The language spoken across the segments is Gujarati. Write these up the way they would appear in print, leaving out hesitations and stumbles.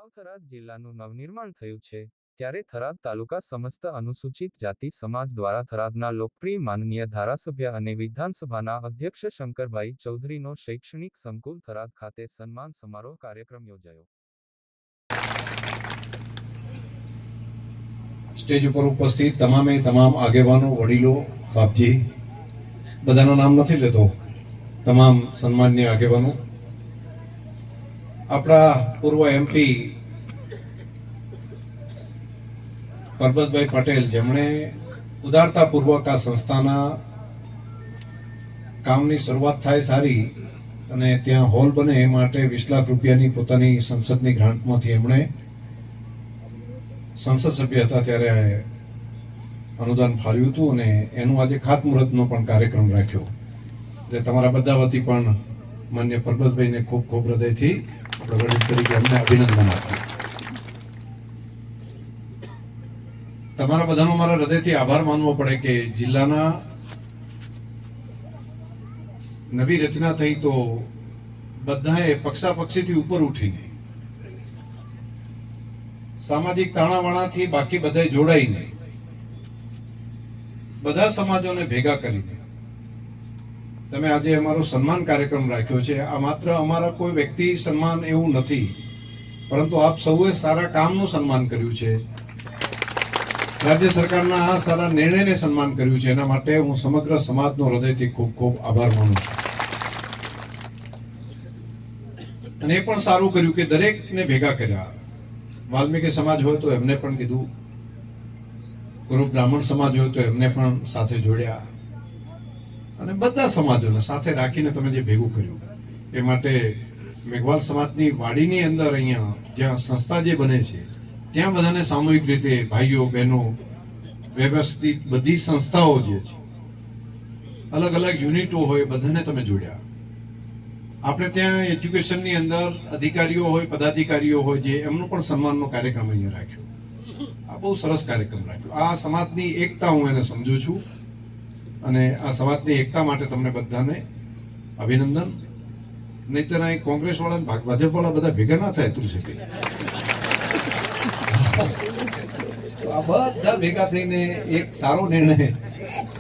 અગાઉ થરાદ જિલ્લાનું નવનિર્માણ થયું છે, ત્યારે થરાદ તાલુકા સમસ્ત અનુસૂચિત જાતિ સમાજ દ્વારા થરાદના લોકપ્રિય માનનીય ધારાસભ્ય અને વિધાનસભાના અધ્યક્ષ શંકરભાઈ ચૌધરીનો શૈક્ષણિક સંકુલ થરાદ ખાતે સન્માન સમારોહ કાર્યક્રમ યોજાયો. સ્ટેજ ઉપર ઉપસ્થિત તમામ આગેવાનો, વડીલો, બાપજી, બધાના નામ નથી લેતો, તમામ સન્માનનીય આગેવાનો, આપણા પૂર્વ એમપી પરબતભાઈ પટેલ, જેમણે ઉદારતાપૂર્વક આ સંસ્થાના કામની શરૂઆત થાય સારી અને ત્યાં હોલ બને એ માટે 20 લાખ રૂપિયાની પોતાની સંસદની ગ્રાન્ટમાંથી એમણે સંસદ સભ્ય હતા ત્યારે અનુદાન ફાળવ્યું હતું અને એનું આજે ખાતમુહૂર્તનો પણ કાર્યક્રમ રાખ્યો. એટલે તમારા બધા વતી પણ માન્ય પરબતભાઈને ખૂબ ખૂબ હૃદયથી આપણે વડીલ તરીકે અમને અભિનંદન આપીએ. તમારા બધાનો મારા હૃદયથી આભાર માનવો પડે કે જિલ્લાના નવી રચના થઈ તો બધાએ પક્ષાપક્ષીથી ઉપર ઉઠીને સામાજિક તાણાવાણાથી બાકી બધા જોડાઈને બધા સમાજોને ભેગા કરીને તમે આજે અમારો સન્માન કાર્યક્રમ રાખ્યો છે. આ માત્ર અમારા કોઈ વ્યક્તિ સન્માન એવું નથી, પરંતુ આપ સૌએ સારા કામનું સન્માન કર્યું છે, રાજ્ય સરકારના આ સારા નિર્ણયને સન્માન કર્યું છે. એના માટે હું સમગ્ર સમાજનો હૃદયથી ખૂબ ખૂબ આભાર માનું છું. અને એ પણ સારું કર્યું કે દરેકને ભેગા કર્યા. વાલ્મીકી સમાજ હોય તો એમને પણ કીધું, ગુરુ બ્રાહ્મણ સમાજ હોય તો એમને પણ સાથે જોડ્યા અને બધા સમાજોને સાથે રાખીને તમે જે ભેગું કર્યું એ માટે મેઘવાલ સમાજની વાડીની અંદર અહીંયા જ્યાં સંસ્થા જે બને છે ત્યાં બધાને સામૂહિક રીતે ભાઈઓ બહેનો વ્યવસ્થિત બધી સંસ્થાઓ જે છે અલગ અલગ યુનિટો હોય બધાને તમે જોડ્યા. આપણે ત્યાં એજ્યુકેશનની અંદર અધિકારીઓ હોય, પદાધિકારીઓ હોય, જે એમનો પણ સન્માનનો કાર્યક્રમ અહીંયા રાખ્યો. આ બહુ સરસ કાર્યક્રમ રાખ્યો. આ સમાજની એકતા હું એને સમજુ છું અને આ સમાજની એકતા માટે તમને બધાને અભિનંદન. નહીતર અહીં કોંગ્રેસ વાળા ભાજપ વાળા બધા ભેગા ના થાય તું શકે. આ બધા ભેગા થઈને એક સારો નિર્ણય,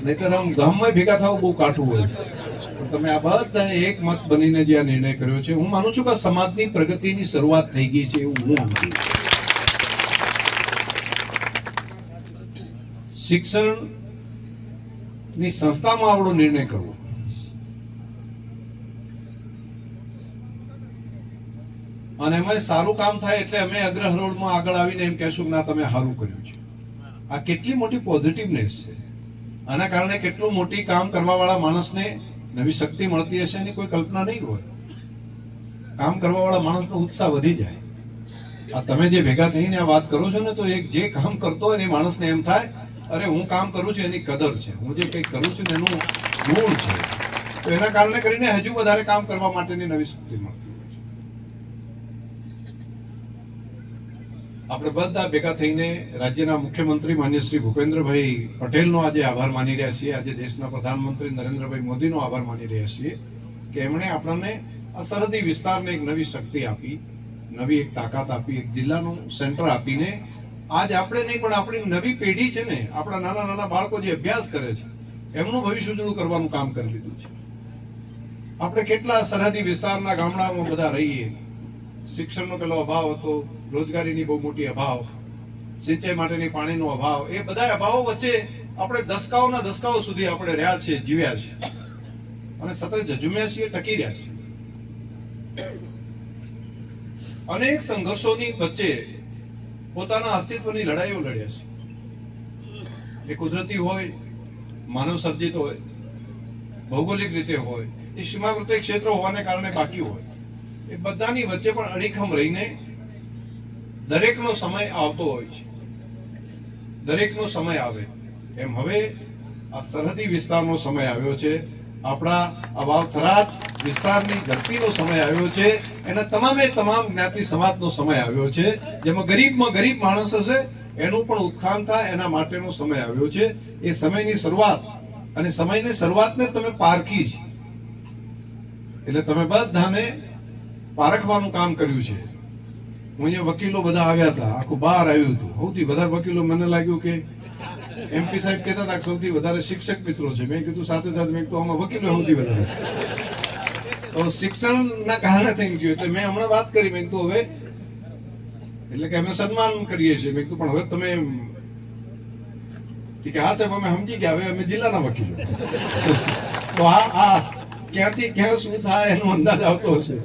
નહીતર આમ ગામમાં ભેગા થવું બહુ કાઠું હોય છે. તમે આ બધા એક મત બનીને જે આ નિર્ણય કર્યો છે, હું માનું છું કે સમાજની પ્રગતિની શરૂઆત થઈ ગઈ છે એવું હું સમજુ છું. શિક્ષણની સંસ્થામાં આવડો નિર્ણય કરવો અને એમાં સારું કામ થાય એટલે અમે અગ્રહરોળમાં આગળ આવીને એમ કહેશું કે ના તમે સારું કર્યું છે. આ કેટલી મોટી પોઝિટિવનેસ છે. આના કારણે કેટલું મોટી કામ કરવા વાળા માણસને નવી શક્તિ મળતી હશે એની કોઈ કલ્પના નહીં હોય. કામ કરવા વાળા માણસનો ઉત્સાહ વધી જાય. આ તમે જે ભેગા થઈને આ વાત કરો છો ને, તો એક જે કામ કરતો હોય ને એ માણસને એમ થાય અરે હું કામ કરું છું એની કદર છે, હું જે કંઈક કરું છું એનું મૂળ છે. તો એના કારણે કરીને હજુ વધારે કામ કરવા માટેની નવી શક્તિ મળતી હોય છે. આપણે બધા ભેગા થઈને રાજ્યના મુખ્યમંત્રી માન્ય શ્રી ભૂપેન્દ્રભાઈ પટેલનો આજે આભાર માની રહ્યા છીએ. આજે દેશના પ્રધાનમંત્રી નરેન્દ્રભાઈ મોદીનો આભાર માની રહ્યા છીએ કે એમણે આપણને આ સરહદી વિસ્તારને એક નવી શક્તિ આપી, નવી એક તાકાત આપી, એક જિલ્લાનું સેન્ટર આપીને આજ આપણે નહીં પણ આપણી નવી પેઢી છે ને, આપણા નાના નાના બાળકો જે અભ્યાસ કરે છે એમનું ભવિષ્ય ઉજળું કરવાનું કામ કરી લીધું છે. આપણે કેટલા સરહદી વિસ્તારના ગામડામાં બધા રહીએ, શિક્ષણનો પેલો અભાવ હતો, રોજગારીની બહુ મોટી અભાવ, સિંચાઈ માટેની પાણીનો અભાવ, એ બધા અભાવો વચ્ચે આપણે દસકાઓના દસકાઓ સુધી આપણે રહ્યા છીએ, જીવ્યા છીએ અને સતત ઝઝુમ્યા છીએ, ટકી રહ્યા છીએ. અનેક સંઘર્ષોની વચ્ચે પોતાના અસ્તિત્વની લડાઈઓ લડ્યા છે. એ કુદરતી હોય, માનવ સર્જિત હોય, ભૌગોલિક રીતે હોય, એ સીમાવર્તી ક્ષેત્રો હોવાને કારણે બાકી હોય, એ બધાની વચ્ચે પણ અડીખમ રહીને દરેકનો સમય આવતો હોય છે. દરેકનો સમય આવે એમ હવે આ સરહદી વિસ્તારનો સમય આવ્યો છે. આપણા આ વાવ થરાદ વિસ્તારની ધરતીનો સમય આવ્યો છે. એના તમામ જ્ઞાતિ સમાજનો સમય આવ્યો છે. જેમાં ગરીબમાં ગરીબ માણસ હશે એનું પણ ઉત્થાન થાય એના માટેનો સમય આવ્યો છે. એ સમયની શરૂઆત અને સમયની શરૂઆતને તમે પારખી છે. એટલે તમે બધાને પારખવાનું કામ કર્યું છે. અહીંયા વકીલો બધા આવ્યા હતા, આખું બહાર આવ્યું હતું. સૌથી વધારે વકીલો મને લાગ્યું કે MP સાહેબ કહેતા હતા કે સૌથી વધારે શિક્ષક મિત્રો છે. મેં કીધું સાથે સાથે મેં કીધું આમાં વકીલો સૌથી વધારે છે. તો શિક્ષણના કારણે થઈ ગયું. એટલે મેં હમણાં વાત કરી, મેં કીધું હવે એટલે કે અમે સન્માન કરીએ છીએ. મેં કીધું પણ હવે તમે કે હા સાહેબ અમે સમજી ગયા, હવે અમે જિલ્લાના વકીલો. તો આ ક્યાંથી ક્યાં શું થાય એનો અંદાજ આવતો હશે.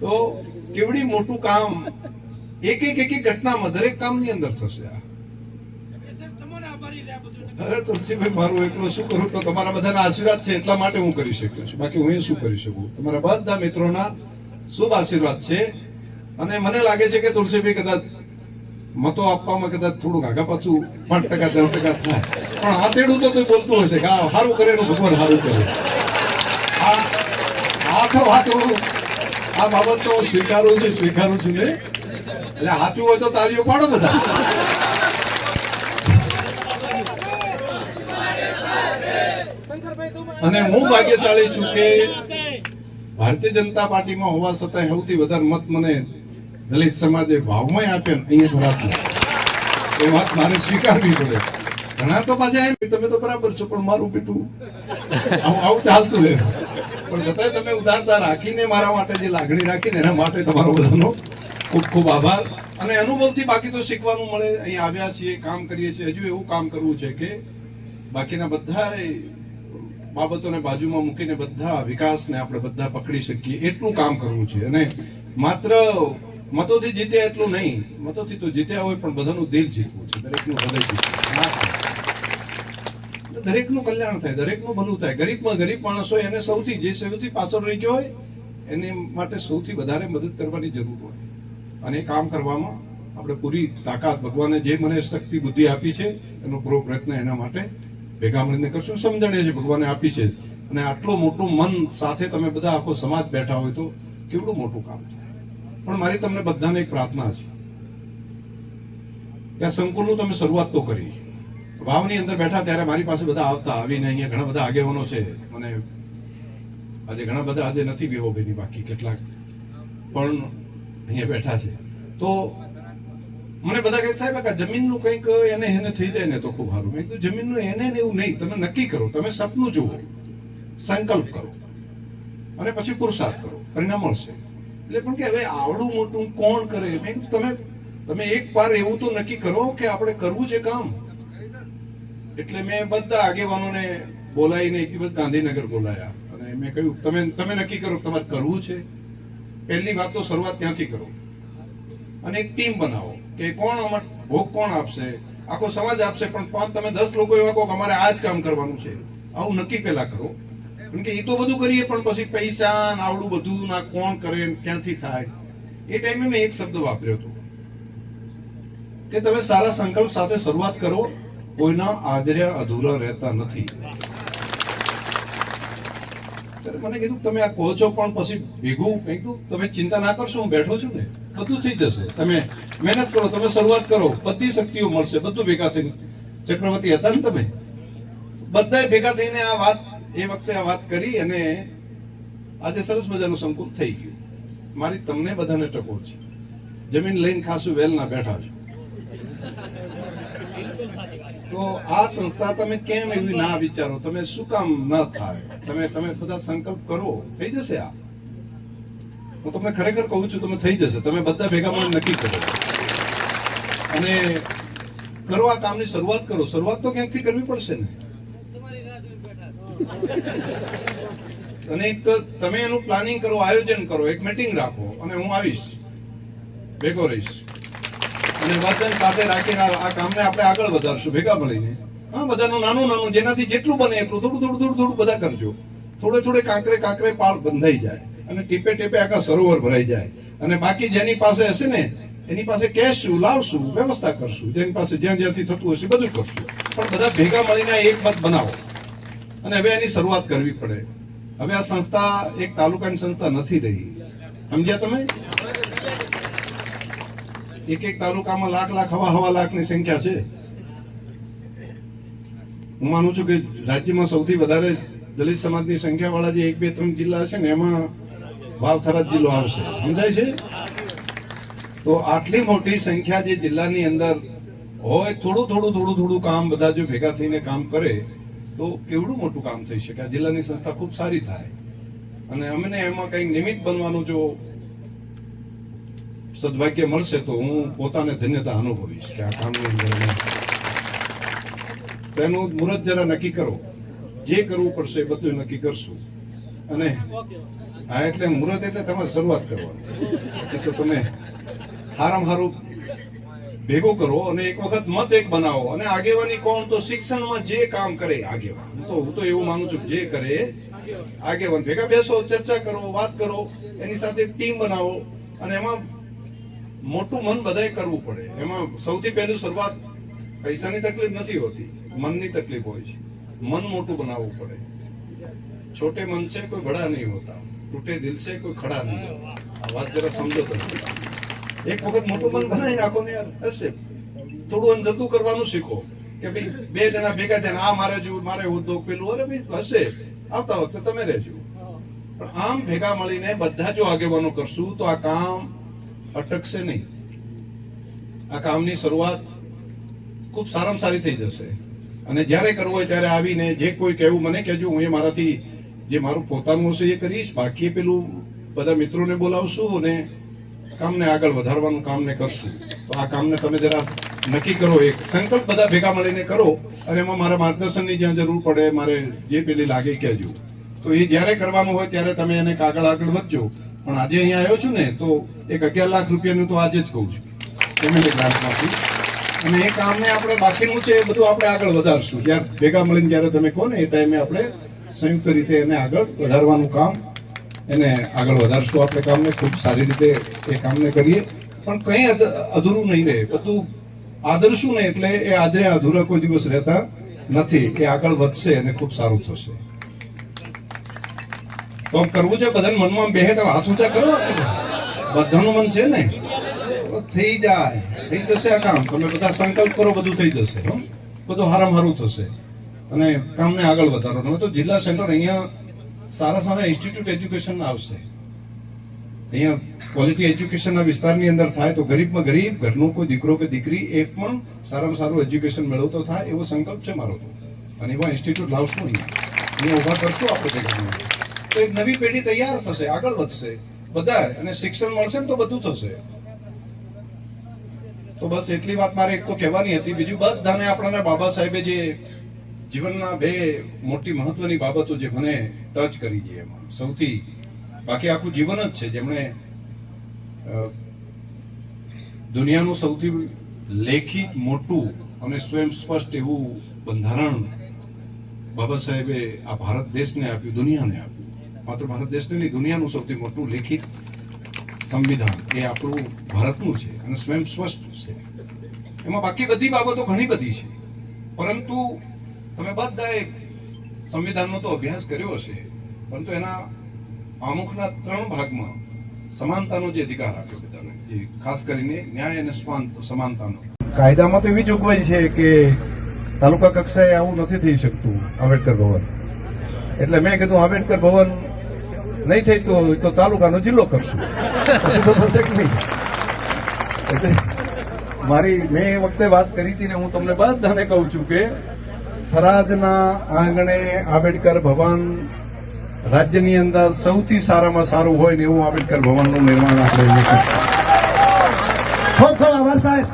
તો કેવડી મોટું કામ એક એક ઘટનામાં દરેક કામની અંદર થશે. અરે તુલસીભાઈ, મારું એકલો શું કરું, તો તમારા બધાના આશીર્વાદ છે એટલા માટે હું કરી શક્યો છું, બાકી હું શું કરી શકું. તમારા બધા મિત્રોના શુભ આશીર્વાદ છે. અને મને લાગે છે કે તુલસીભાઈ કદાચ મતો આપવામાં કદાચ થોડુંક આગા પાછું 5% 10% થાય, પણ હાથેડું તો કોઈ બોલતું હશે કે આ સારું કરે એનું ભગવાન સારું કરે. આ બાબત તો સ્વીકારું છું ને. એટલે સાચું હોય તો તાળીઓ પાડો બધા. અને હું ભાગ્યશાળી છું કે ભારતીય જનતા પાર્ટીમાં હોવા છતાં સૌથી વધારે મત મને દલિત સમાજે ભાવમાં આપ્યા ને અહીંયા થોડા એ વાત મારે સ્વીકારવી પડે. ઘણા તો પાછા એમ તમે તો બરાબર છો પણ મારું બેટું આવું ચાલતું રહે. પણ છતાંય તમે ઉદારતા રાખીને મારા માટે જે લાગણી રાખીને એના માટે તમારો બધાનો ખૂબ ખૂબ આભાર. અને અનુભવથી બાકી તો શીખવાનું મળે. અહીંયા આવ્યા છીએ, કામ કરીએ છીએ, હજુ એવું કામ કરવું છે કે બાકીના બધા બાબતોને બાજુમાં મૂકીને બધા વિકાસને આપણે બધા પકડી શકીએ એટલું કામ કરવું છે. અને માત્ર મતોથી જીત્યા એટલું નહીં, મતોથી તો જીત્યા હોય પણ બધાનું દિલ જીતવું છે, દરેકનું હૃદય જીતવું, દરેકનું કલ્યાણ થાય, દરેકનું ભલું થાય. ગરીબમાં ગરીબ માણસ હોય એને સૌથી પાછળ રહી ગયો હોય એને માટે સૌથી વધારે મદદ કરવાની જરૂર હોય. અને એ કામ કરવામાં આપણે પૂરી તાકાત, ભગવાને જે મને શક્તિ બુદ્ધિ આપી છે એનો પૂરો પ્રયત્ન એના માટે ભેગા મળીને કરશું. સમજણે છે ભગવાને આપી છે. અને આટલું મોટું મન સાથે તમે બધા આખો સમાજ બેઠા હોય તો કેવડું મોટું કામ છે. પણ મારી તમને બધાને એક પ્રાર્થના છે કે આ સંકુલનું તમે શરૂઆત તો કરી. વાવની અંદર બેઠા ત્યારે મારી પાસે બધા આવતા, આવીને અહીંયા ઘણા બધા આગેવાનો છે. મને આજે ઘણા બધા આજે નથી બેહોબેની બાકી કેટલાક પણ અહીંયા બેઠા છે. તો મને બધા કહે સાહેબ કે જમીનનું કંઈક એને થઈ જાય ને તો ખૂબ સારું. મેં કીધું જમીનનું એને એવું નહીં, તમે નક્કી કરો, તમે સપનું જુઓ, સંકલ્પ કરો અને પછી પુરુષાર્થ કરો, પરિણામ મળશે. એટલે પણ કે હવે આવડું મોટું કોણ કરે? મેં કીધું તમે એક વાર એવું તો નક્કી કરો કે આપણે કરવું છે કામ. એટલે મેં બધા આગેવાનોને બોલાવીને એક દિવસ ગાંધીનગર બોલાયા અને મેં કહ્યું તમે નક્કી કરો તમારે કરવું છે. પહેલી વાત તો શરૂઆત ત્યાંથી કરો અને એક ટીમ બનાવો કે કોણ ભોગ કોણ આપશે, આખો સમાજ આપશે, પણ તમે 10 લોકો એવા કહો કે અમારે આ જ કામ કરવાનું છે, આવું નક્કી પેલા કરો. કારણ કે એ તો બધું કરીએ પણ પછી પૈસા આવડું બધું ના કોણ કરે ક્યાંથી થાય. એ ટાઈમે મેં એક શબ્દ વાપર્યો હતો કે તમે સારા સંકલ્પ સાથે શરૂઆત કરો, કોઈના આદર્યા અધૂરા રહેતા નથી. મને કીધું તમે આ કહો છો પણ પછી ભેગું કીધું તમે ચિંતા ના કરશો, હું બેઠો છું ને, બધું થઈ જશે. તમે મહેનત કરો, તમે શરૂઆત કરો, બધી શક્તિઓ મળશે, બધું ભેગા થઈને. ચક્રવર્તી હતા ને તમે બધા ભેગા થઈને આ વાત એ વખતે આ વાત કરી અને આજે સરસ મજાનું સંકુલ થઈ ગયું. મારી તમને બધાને ટકોર છે, જમીન લઈને ખાસું વેલના બેઠા છો. તો આ સંસ્થા તમે કેમ એવી ના વિચારો, તમે શું કામ ન થાય, તમે બધા સંકલ્પ કરો, થઈ જશે. આ હું તમને ખરેખર કહું છું, તમે થઈ જશે. તમે બધા ભેગા મળીને નક્કી કરો અને કરો, આ કામની શરૂઆત કરો. શરૂઆત તો ક્યાંકથી કરવી પડશે ને. અને એક તમે એનું પ્લાનિંગ કરો, આયોજન કરો, એક મીટિંગ રાખો અને હું આવીશ, ભેગો રહીશ અને બધાને સાથે રાખીને આ કામને આપણે આગળ વધારશું ભેગા મળીને. હા, બધાનું નાનું જેનાથી જેટલું બને એટલું થોડું બધા કરજો. થોડે કાંકરે પાળ બંધાઈ જાય અને ટીપે આખા સરોવર ભરાઈ જાય. અને બાકી જેની પાસે હશે ને એની પાસે કહેશું, લાવશું, વ્યવસ્થા કરશું. જેની પાસે જ્યાંથી થતું હશે બધું કરશું. પણ બધા ભેગા મળીને એક મત બનાવો અને હવે એની શરૂઆત કરવી પડે. હવે આ સંસ્થા એક તાલુકાની સંસ્થા નથી રહી, સમજ્યા તમે? એક તાલુકામાં લાખ હવા લાખની સંખ્યા છે. હું માનું છું કે રાજ્યમાં સૌથી વધારે દલિત સમાજની સંખ્યા વાળા જે 1, 2, 3 જિલ્લા છે ને એમાં વાવ થરાદ જિલ્લો આવશે, સમજાય છે? તો આટલી મોટી સંખ્યા જે જિલ્લાની અંદર હોય, થોડું કામ બધા જો ભેગા થઈને કામ કરે તો કેવડું મોટું કામ થઈ શકે. આ જિલ્લાની સંસ્થા ખૂબ સારી થાય. અને અમને એમાં કંઈક નિમિત્ત બનવાનું જો સદભાગ્ય મળશે તો હું પોતાને ધન્યતા અનુભવીશ કે આ કામની અંદર તેનું મુહૂર્ત જરા નક્કી કરો. જે કરવું પડશે એ બધું નક્કી કરશું. અને હા, એટલે મુહૂર્ત એટલે તમારે શરૂઆત કરવાની. તો તમે હારામાં હારું ભેગું કરો અને એક વખત મત એક બનાવો. અને આગેવાની કોણ? તો શિક્ષણમાં જે કામ કરે આગેવાન. હું તો એવું માનું છું જે કરે આગેવાન. ભેગા બેસો, ચર્ચા કરો, વાત કરો, એની સાથે ટીમ બનાવો. અને એમાં મોટું મન બધાએ કરવું પડે. એમાં સૌથી પહેલું શરૂઆત પૈસાની તકલીફ નથી હોતી, મનની તકલીફ હોય છે. મન મોટું બનાવવું પડે. છોટે મન છે કોઈ બડા નહીં હોતા, ટૂટે દિલ છે કોઈ ખડા નહીં હોતા. આ વાત જરા સમજો તમે. એક વખત મોટું મન બનાવી નાખો ને યાર, હશે. થોડું જતું કરવાનું શીખો કે ભાઈ બે જણા ભેગા થઈને આ મારે જોવું, મારે ઉદ્યોગ પેલું, અરે ભાઈ હશે, આવતા વખતે તમે રહેજો. પણ આમ ભેગા મળીને બધા જો આગેવાનો કરશું તો આ કામ અટકશે નહીં. આ કામની શરૂઆત ખૂબ સારામાં સારી થઈ જશે. અને જ્યારે કરવું હોય ત્યારે આવીને જે કોઈ કહેવું મને કહેજો. હું એ મારાથી જે મારું પોતાનું હશે એ કરીશ. બાકી પેલું બધા મિત્રોને બોલાવશું અને કામને આગળ વધારવાનું કામને કરશું. તો આ કામને તમે જરા નક્કી કરો, એક સંકલ્પ બધા ભેગા મળીને કરો. અને એમાં મારા માર્ગદર્શનની જ્યાં જરૂર પડે, મારે જે પેલી લાગે કહેજો. તો એ જ્યારે કરવાનું હોય ત્યારે તમે એને આગળ વધજો. પણ આજે અહીંયા આવ્યો છું ને તો એક 11 લાખ રૂપિયાનું તો આજે જ કહું છું પેમેન્ટ ગ્રાન્ટમાંથી. અને એ કામને આપણે બાકીનું છે એ બધું આપણે આગળ વધારશું. જ્યારે ભેગા મળીને જ્યારે તમે કહો ને એ ટાઈમે આપણે સંયુક્ત રીતે એને આગળ વધારવાનું કામ એને આગળ વધારશું. આપણે કામને ખૂબ સારી રીતે એ કામને કરીએ. પણ કંઈ અધૂરું નહીં રહે. બધું આદરશું ને એટલે એ આદરે અધૂરા કોઈ દિવસ રહેતા નથી. એ આગળ વધશે અને ખૂબ સારું થશે. તો આમ કરવું છે બધાને મનમાં બેહે તો હાથ ઊંચા કરો. બધાનું મન છે ને, થઈ જાય, થઈ જશે આ કામ. તમે બધા સંકલ્પ કરો, બધું થઈ જશે. બધું હારામાં હારું થશે અને કામને આગળ વધારો. હવે તો જિલ્લા સેન્ટર અહીંયા સારા ઇન્સ્ટિટ્યૂટ એજ્યુકેશન આવશે. અહીંયા ક્વોલિટી એજ્યુકેશનના વિસ્તારની અંદર થાય તો ગરીબમાં ગરીબ ઘરનો કોઈ દીકરો કે દીકરી એક પણ સારામાં સારું એજ્યુકેશન મેળવતો થાય એવો સંકલ્પ છે મારો તો. અને એવા ઇન્સ્ટિટ્યૂટ લાવશું અહીંયા ઉભા કરશું આપણે. તો એક નવી પેઢી તૈયાર થશે, આગળ વધશે બધા. અને શિક્ષણ મળશે ને તો બધું થશે. તો બસ એટલી વાત મારે એક તો કહેવાની હતી. બીજું બધાને આપણા બાબા સાહેબે જે જીવનના બે મોટી મહત્વની બાબતો જે મને ટચ કરી છે એમાં સૌથી, બાકી આખું જીવન જ છે, જેમણે દુનિયાનું સૌથી લેખિત મોટું અને સ્વયં સ્પષ્ટ એવું બંધારણ બાબા સાહેબે આ ભારત દેશને આપ્યું, દુનિયાને આપ્યું. માત્ર ભારત દેશને નહીં, દુનિયાનું સૌથી મોટું લેખિત સંવિધાન એ આપણું ભારતનું છે અને સ્વયં સ્પષ્ટ છે. એમાં બાકી બધી બાબતો ઘણી બધી છે, પરંતુ તમે બધાએ સંવિધાનનો તો અભ્યાસ કર્યો હશે, પરંતુ એના આમુખના 3 ભાગમાં સમાનતાનો જે અધિકાર આપ્યો બધાને, જે ખાસ કરીને ન્યાય અને સમાનતાનો. કાયદામાં તો એવી જોગવાઈ છે કે તાલુકા કક્ષાએ આવું નથી થઈ શકતું આંબેડકર ભવન. એટલે મેં કીધું આંબેડકર ભવન નહીં થઈ તો તાલુકાનો જિલ્લો કરશું. પછી તો થશે કે નહીં. એટલે મેં એ વખતે વાત કરી હતી ને હું તમને બધાને કહું છું કે થરાદના આંગણે આંબેડકર ભવન રાજ્યની અંદર સૌથી સારામાં સારું હોય ને એવું આંબેડકર ભવનનું નિર્માણ આપણે. ખૂબ ખૂબ આભાર સાહેબ.